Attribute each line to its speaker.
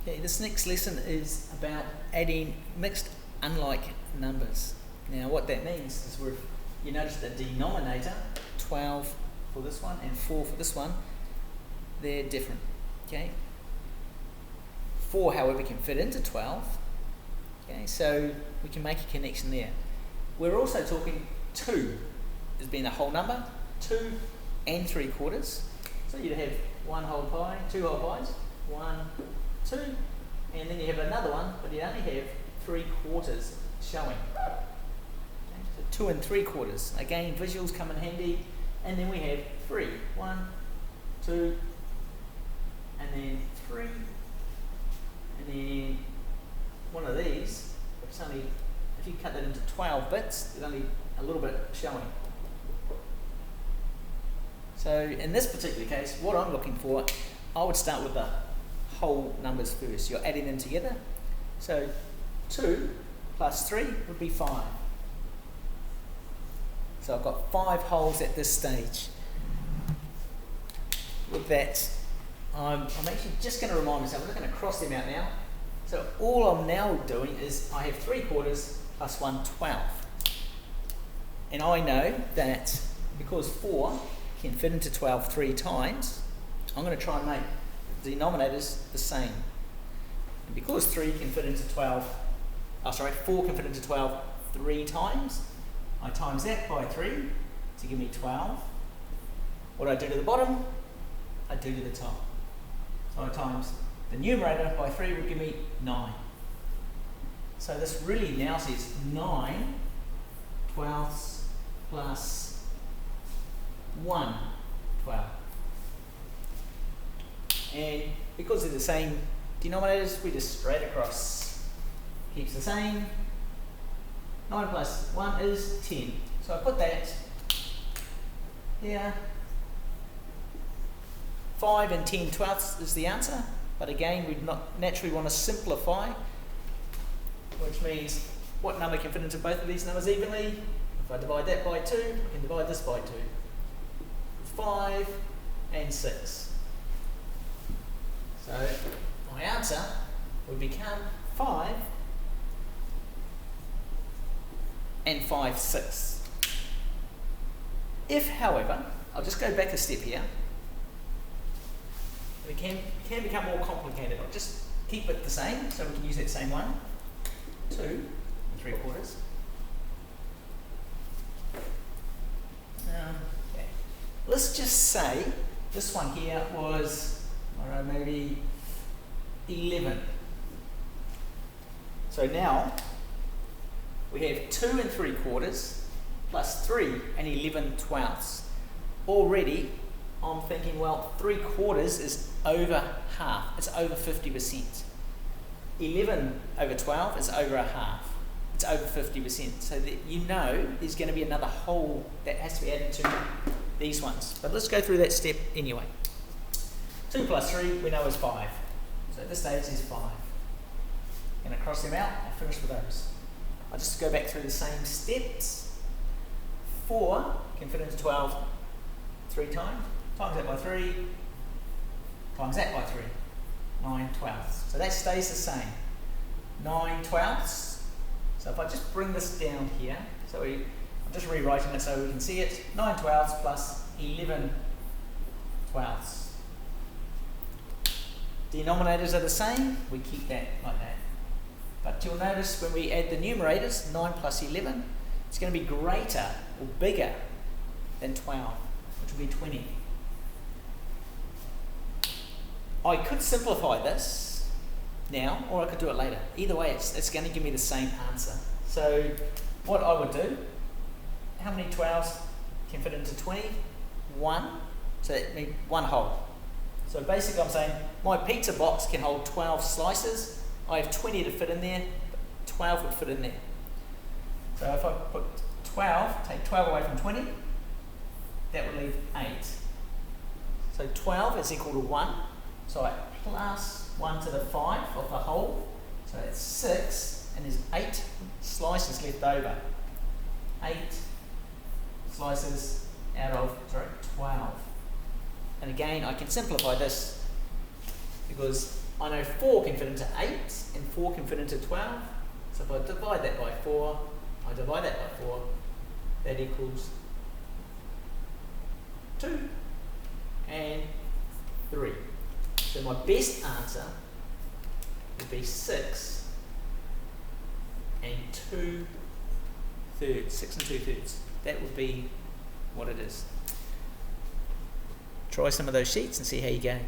Speaker 1: Okay, this next lesson is about adding mixed unlike numbers. Now what that means is you notice the denominator, 12 for this one and 4 for this one, they're different. Okay, 4 however can fit into 12. Okay, so we can make a connection there. We're also talking 2 as being a whole number, 2 and 3/4. So you'd have 1 whole pie, 2 whole pies, 1, 2, and then you have another one, but you only have 3/4 showing. Okay, so 2 and 3/4. Again, visuals come in handy, and then we have 3. 1, 2, and then 3, and then one of these, it's only, if you cut that into 12 bits, there's only a little bit showing. So in this particular case, what I'm looking for, I would start with the whole numbers first. You're adding them together. So 2 plus 3 would be 5. So I've got 5 wholes at this stage. With that, I'm actually just going to remind myself, I'm just going to cross them out now. So all I'm now doing is I have 3/4 plus 1/12. And I know that because 4 can fit into 12 3 times, I'm going to try and make the denominators the same. And because 4 can fit into 12 3 times, I times that by 3 to give me 12. What do I do to the bottom? I do to the top. So I times the numerator by 3 would give me 9. So this really now says 9/12 plus 1/12. And because they're the same denominators, we just straight across. Keeps the same. 9 plus 1 is 10. So I put that here. 5 and 10/12 is the answer. But again, we'd not naturally want to simplify, which means what number can fit into both of these numbers evenly? If I divide that by 2, I can divide this by 2. 5 and 6. So my answer would become 5 and 5/6. If, however, I'll just go back a step here, and it can become more complicated. I'll just keep it the same, so we can use that same one. 2 3/4. Okay. Let's just say this one here was, I don't know, maybe 11. So now we have 2 and 3/4 plus 3 and 11/12. Already I'm thinking, well, 3/4 is over half. It's over 50%. 11 over 12 is over a half. It's over 50%. So that you know there's going to be another whole that has to be added to these ones. But let's go through that step anyway. 2 plus 3 we know is 5. So at this stage is 5. I'm going to cross them out and finish with those. I'll just go back through the same steps. 4 can fit into 12 3 times. Times that by 3. Times that by 3. 9/12. So that stays the same. 9/12. So if I just bring this down here, I'm just rewriting it so we can see it. 9/12 plus 11/12. Denominators are the same, we keep that like that. But you'll notice when we add the numerators, 9 plus 11, it's going to be greater or bigger than 12, which will be 20. I could simplify this now, or I could do it later. Either way, it's going to give me the same answer. So what I would do, how many 12s can fit into 20? 1. So that means 1 whole. So basically I'm saying my pizza box can hold 12 slices. I have 20 to fit in there, 12 would fit in there. So if I put 12, take 12 away from 20, that would leave 8. So 12 is equal to 1. So I plus 1 to the 5 of the whole. So that's 6, and there's 8 slices left over. 8 slices out of 12. And again, I can simplify this because I know 4 can fit into 8 and 4 can fit into 12. So if I divide that by 4, I divide that by 4, that equals 2 and 3. So my best answer would be 6 and 2/3. 6 and 2/3. That would be what it is. Try some of those sheets and see how you go.